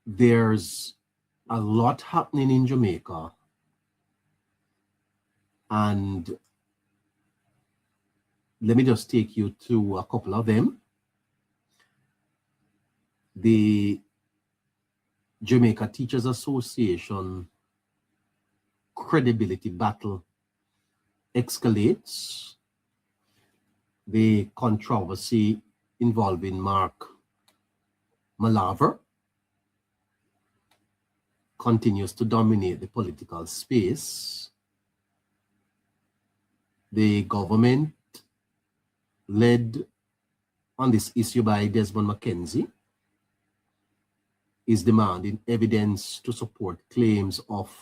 there's a lot happening in Jamaica, and let me just take you to a couple of them. The Jamaica Teachers Association credibility battle escalates. The controversy involving Mark Malaver continues to dominate the political space. The government, led on this issue by Desmond McKenzie, is demanding evidence to support claims of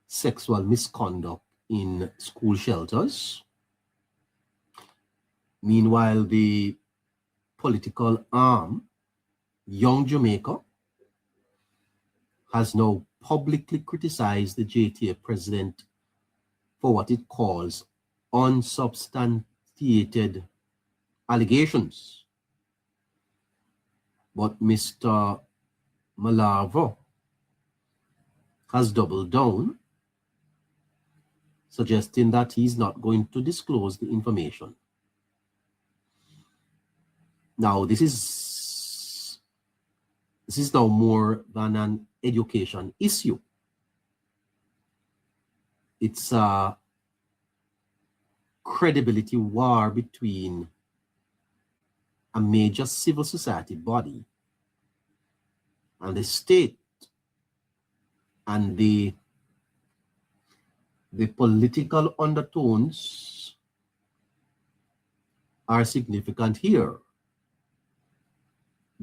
sexual misconduct in school shelters. Meanwhile, the political arm, Young Jamaica, has now publicly criticized the JTA president for what it calls unsubstantiated allegations. But Mr. Malaver has doubled down, suggesting that he's not going to disclose the information. Now, this is now more than an education issue. It's a credibility war between a major civil society body and the state, and the political undertones are significant here,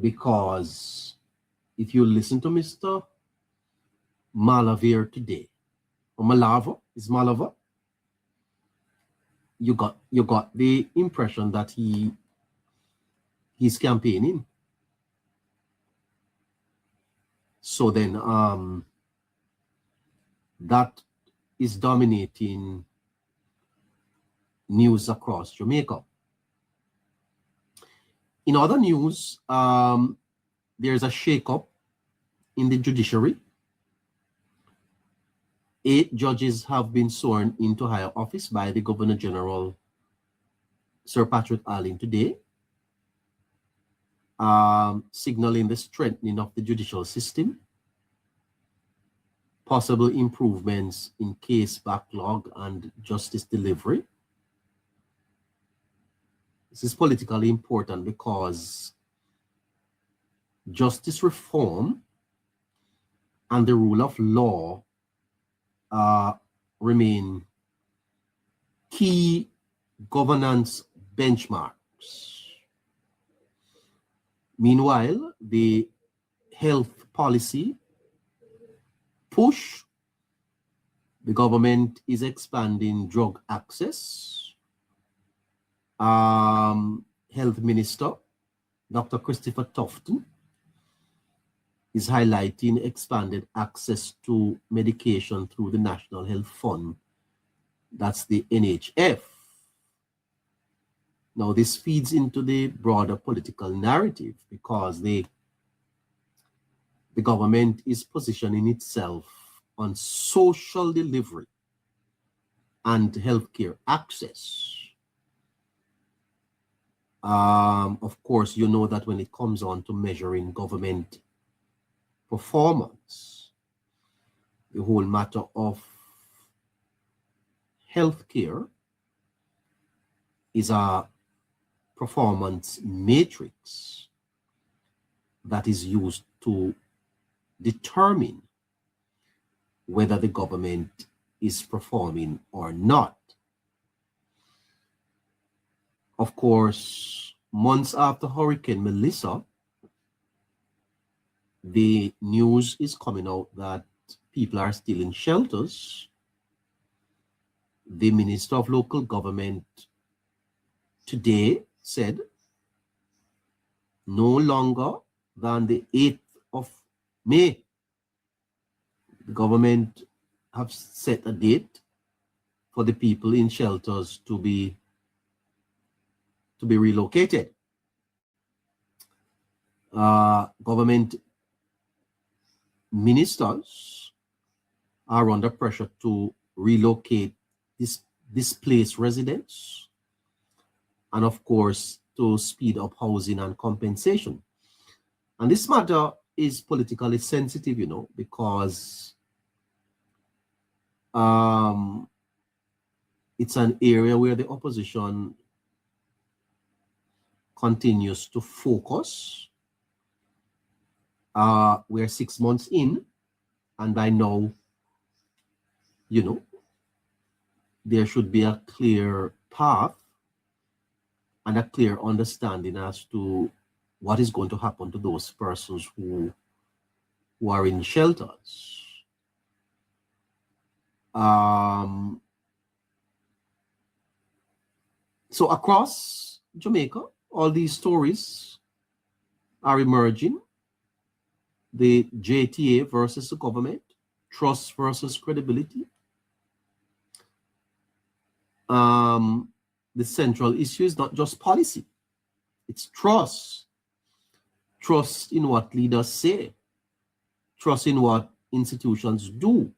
because if you listen to Mr. Malaver today, or Malaver, is Malaver, you got the impression that he's campaigning. So then that is dominating news across Jamaica. In other news, there's a shakeup in the judiciary. 8 judges have been sworn into higher office by the Governor General, Sir Patrick Arling, today, signaling the strengthening of the judicial system, possible improvements in case backlog and justice delivery. This is politically important because justice reform and the rule of law remain key governance benchmarks. Meanwhile, the health policy push, the government is expanding drug access. Health Minister Dr. Christopher Tufton is highlighting expanded access to medication through the National Health Fund. That's the NHF. Now, this feeds into the broader political narrative because the government is positioning itself on social delivery and healthcare access. Of course, you know that when it comes on to measuring government performance, the whole matter of healthcare is a performance matrix that is used to determine whether the government is performing or not. Of course, months after Hurricane Melissa, the news is coming out that people are still in shelters. The Minister of Local Government today said no longer than the 8th of May, the government have set a date for the people in shelters to be relocated. Government ministers are under pressure to relocate displaced residents, and of course, to speed up housing and compensation. And this matter is politically sensitive, you know, because it's an area where the opposition continues to focus. We're 6 months in, and by now, you know, there should be a clear path and a clear understanding as to what is going to happen to those persons who are in shelters. So across Jamaica, all these stories are emerging. The JTA versus the government, trust versus credibility. The central issue is not just policy, it's trust. Trust in what leaders say, trust in what institutions do,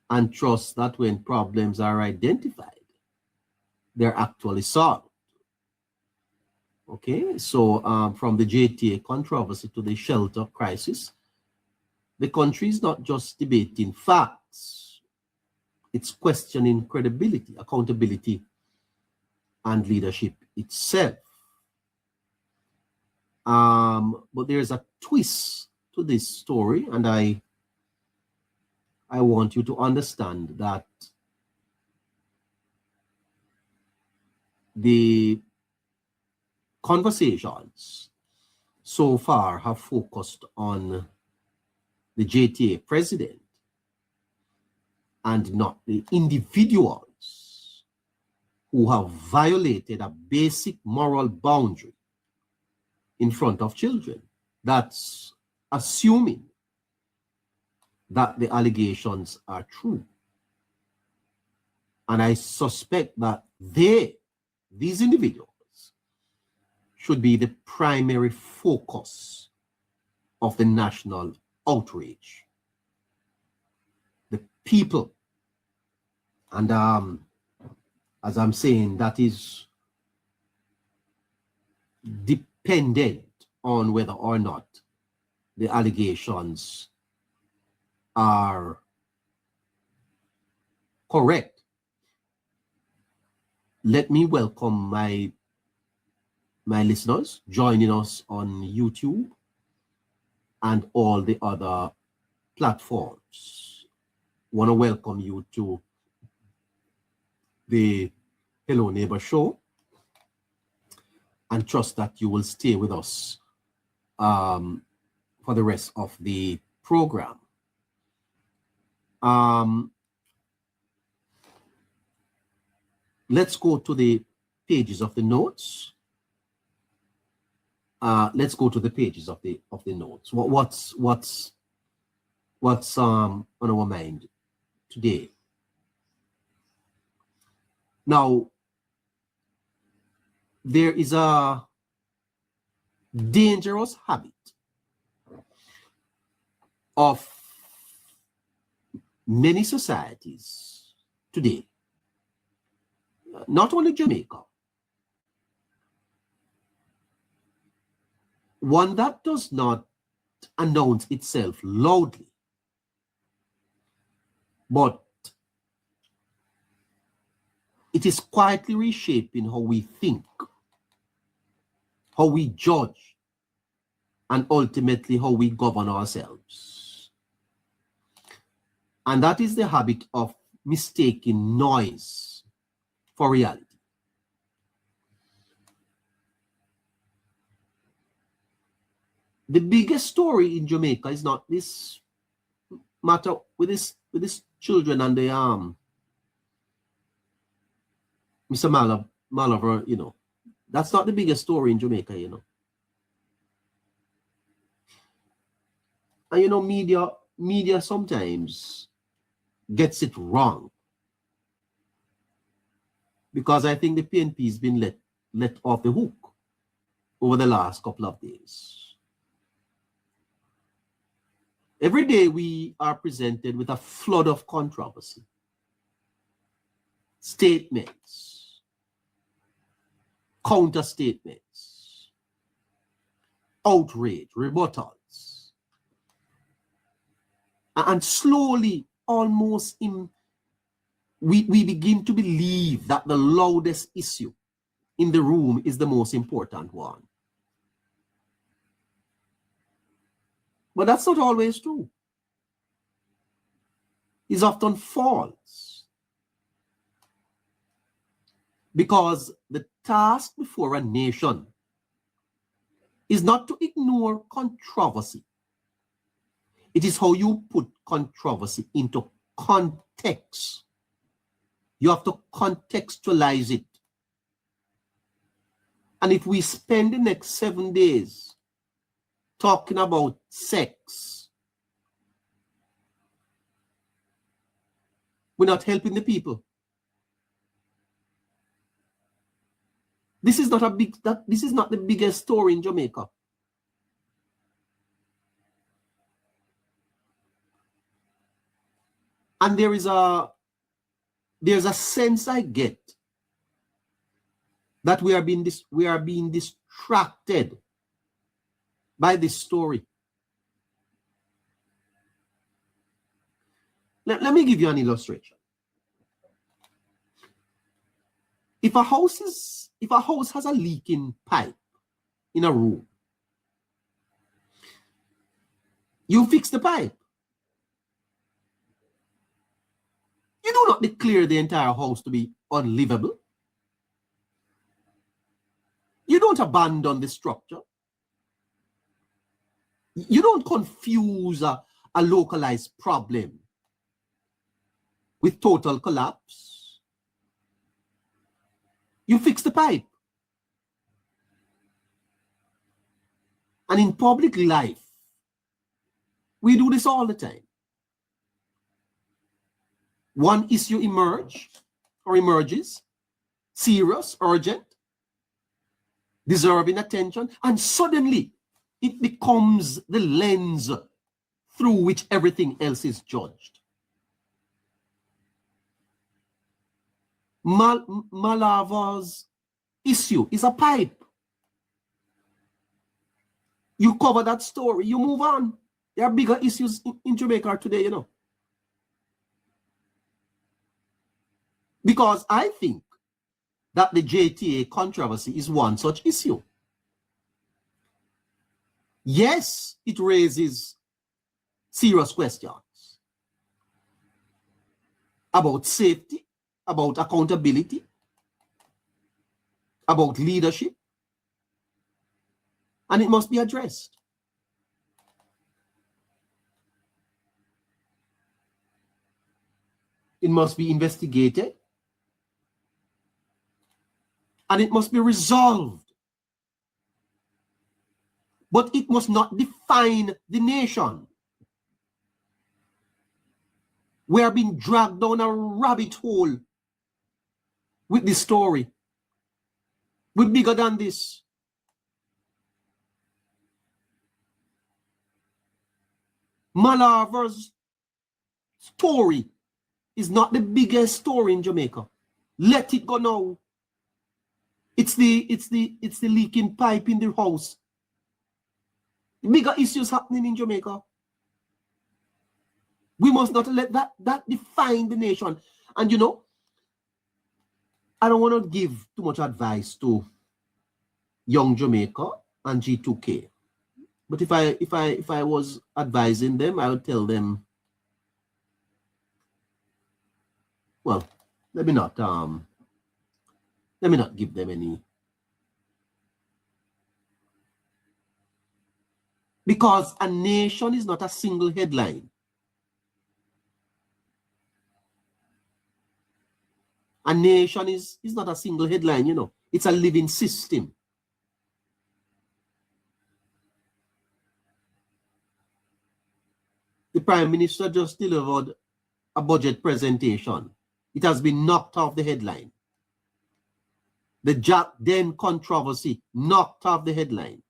and trust that when problems are identified, they're actually solved. Okay, so from the JTA controversy to the shelter crisis, the country is not just debating facts, it's questioning credibility, accountability, and leadership itself. But there's a twist to this story, and I want you to understand that the conversations so far have focused on the JTA president and not the individuals who have violated a basic moral boundary in front of children. That's assuming that the allegations are true. And I suspect that these individuals, should be the primary focus of the national outrage. The people. And as I'm saying, that is dependent on whether or not the allegations are correct. Let me welcome my listeners joining us on YouTube and all the other platforms. Want to welcome you to the Hello Neighbor show, and trust that you will stay with us for the rest of the program. Let's go to the pages of the notes. Let's go to the pages of the notes. What's on our mind today? Now, there is a dangerous habit of many societies today, not only Jamaica, one that does not announce itself loudly, but it is quietly reshaping how we think, how we judge, and ultimately how we govern ourselves. And that is the habit of mistaking noise for reality. The biggest story in Jamaica is not this matter with this children and the Mr. Malaver, you know. That's not the biggest story in Jamaica, you know. And you know, media sometimes gets it wrong, because I think the PNP has been let off the hook over the last couple of days. Every day we are presented with a flood of controversy, statements, counter statements, outrage, rebuttals. And slowly, almost we begin to believe that the loudest issue in the room is the most important one. But that's not always true. It's often false. Because the task before a nation is not to ignore controversy. It is how you put controversy into context. You have to contextualize it. And if we spend the next 7 days talking about sex, we're not helping the people. This is not the biggest story in Jamaica. And there's a sense I get that we are being distracted by this story. Let me give you an illustration. If a house has a leaking pipe in a room, you fix the pipe. You do not declare the entire house to be unlivable. You don't abandon the structure. You don't confuse a localized problem with total collapse. You fix the pipe. And in public life, we do this all the time. One issue emerges, serious, urgent, deserving attention, and suddenly it becomes the lens through which everything else is judged. Malava's issue is a pipe. You cover that story, you move on. There are bigger issues in Jamaica today, you know. Because I think that the JTA controversy is one such issue. Yes, it raises serious questions about safety, about accountability, about leadership, and it must be addressed. It must be investigated, and it must be resolved. But it must not define the nation. We are being dragged down a rabbit hole with this story. We're bigger than this. Malava's story is not the biggest story in Jamaica. Let it go now. It's the leaking pipe in the house. Bigger issues happening in Jamaica. We must not let that define the nation. And you know, I don't want to give too much advice to Young Jamaica and G2K. But if I was advising them, I would tell them, well, let me not give them any. Because a nation is not a single headline. A nation is not a single headline, you know. It's a living system. The Prime Minister just delivered a budget presentation. It has been knocked off the headline. The Jack Den controversy knocked off the headline.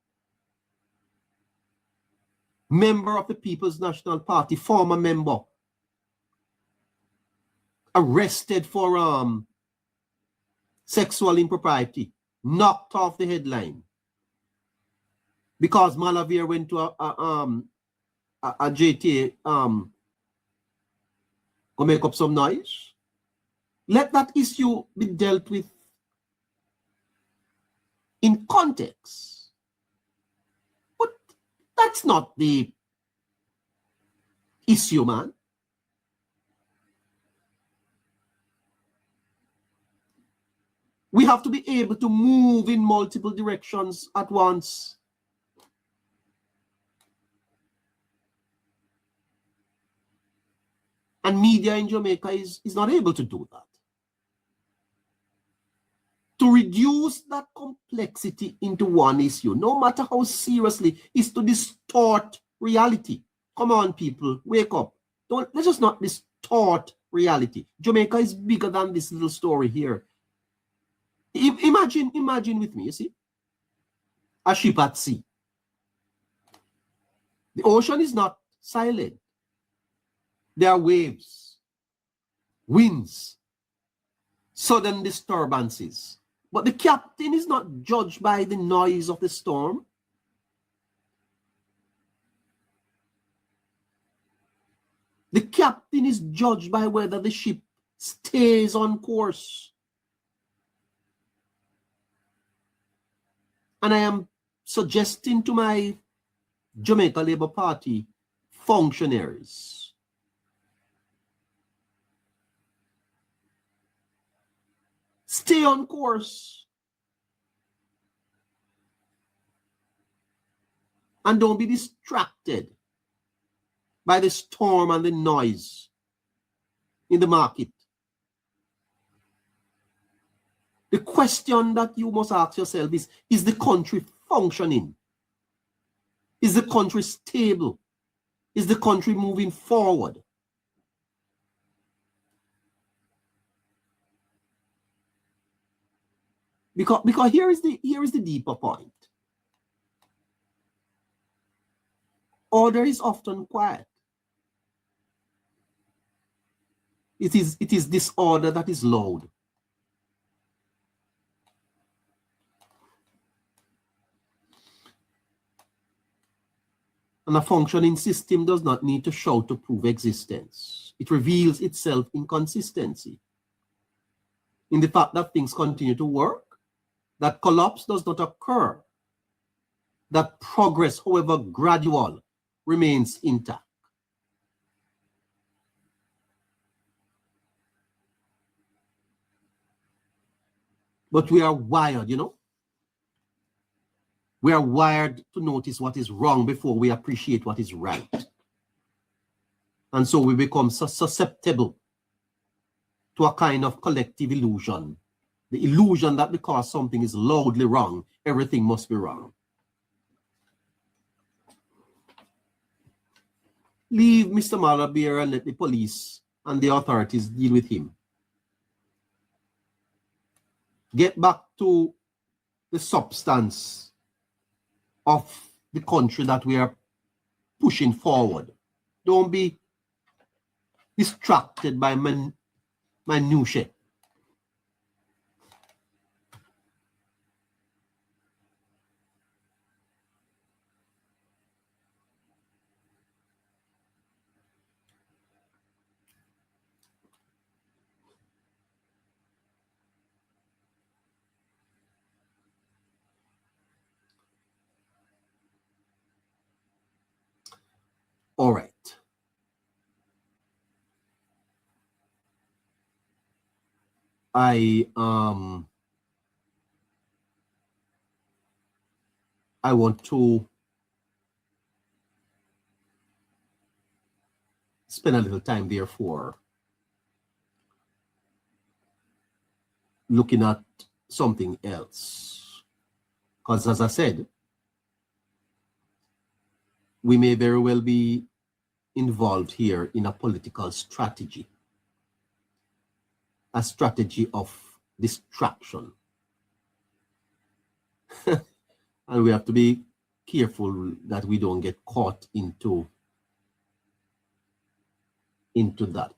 member of the People's National Party, former member, arrested for sexual impropriety, knocked off the headline because Malavir went to a JTA go make up some noise. Let that issue be dealt with in context. But that's not the issue, man. We have to be able to move in multiple directions at once. And media in Jamaica is not able to do that. To reduce that complexity into one issue, no matter how seriously, is to distort reality. Come on, people, wake up. Let's just not distort reality. Jamaica is bigger than this little story here. Imagine with me, you see, a ship at sea. The ocean is not silent. There are waves, winds, sudden disturbances. But the captain is not judged by the noise of the storm. The captain is judged by whether the ship stays on course. And I am suggesting to my Jamaica Labour Party functionaries, stay on course. And don't be distracted by the storm and the noise in the market. The question that you must ask yourself is the country functioning? Is the country stable? Is the country moving forward? Because here is the deeper point. Order is often quiet. It is disorder that is loud. And a functioning system does not need to shout to prove existence. It reveals itself in consistency, in the fact that things continue to work, that collapse does not occur, that progress, however gradual, remains intact. But we are wired, you know. We are wired to notice what is wrong before we appreciate what is right. And so we become so susceptible to a kind of collective illusion. The illusion that because something is loudly wrong, everything must be wrong. Leave Mr. Malavir and let the police and the authorities deal with him. Get back to the substance of the country that we are pushing forward. Don't be distracted by minutiae. All right. I want to spend a little time, therefore, looking at something else. Because as I said, we may very well be involved here in a political strategy, a strategy of distraction. And we have to be careful that we don't get caught into that.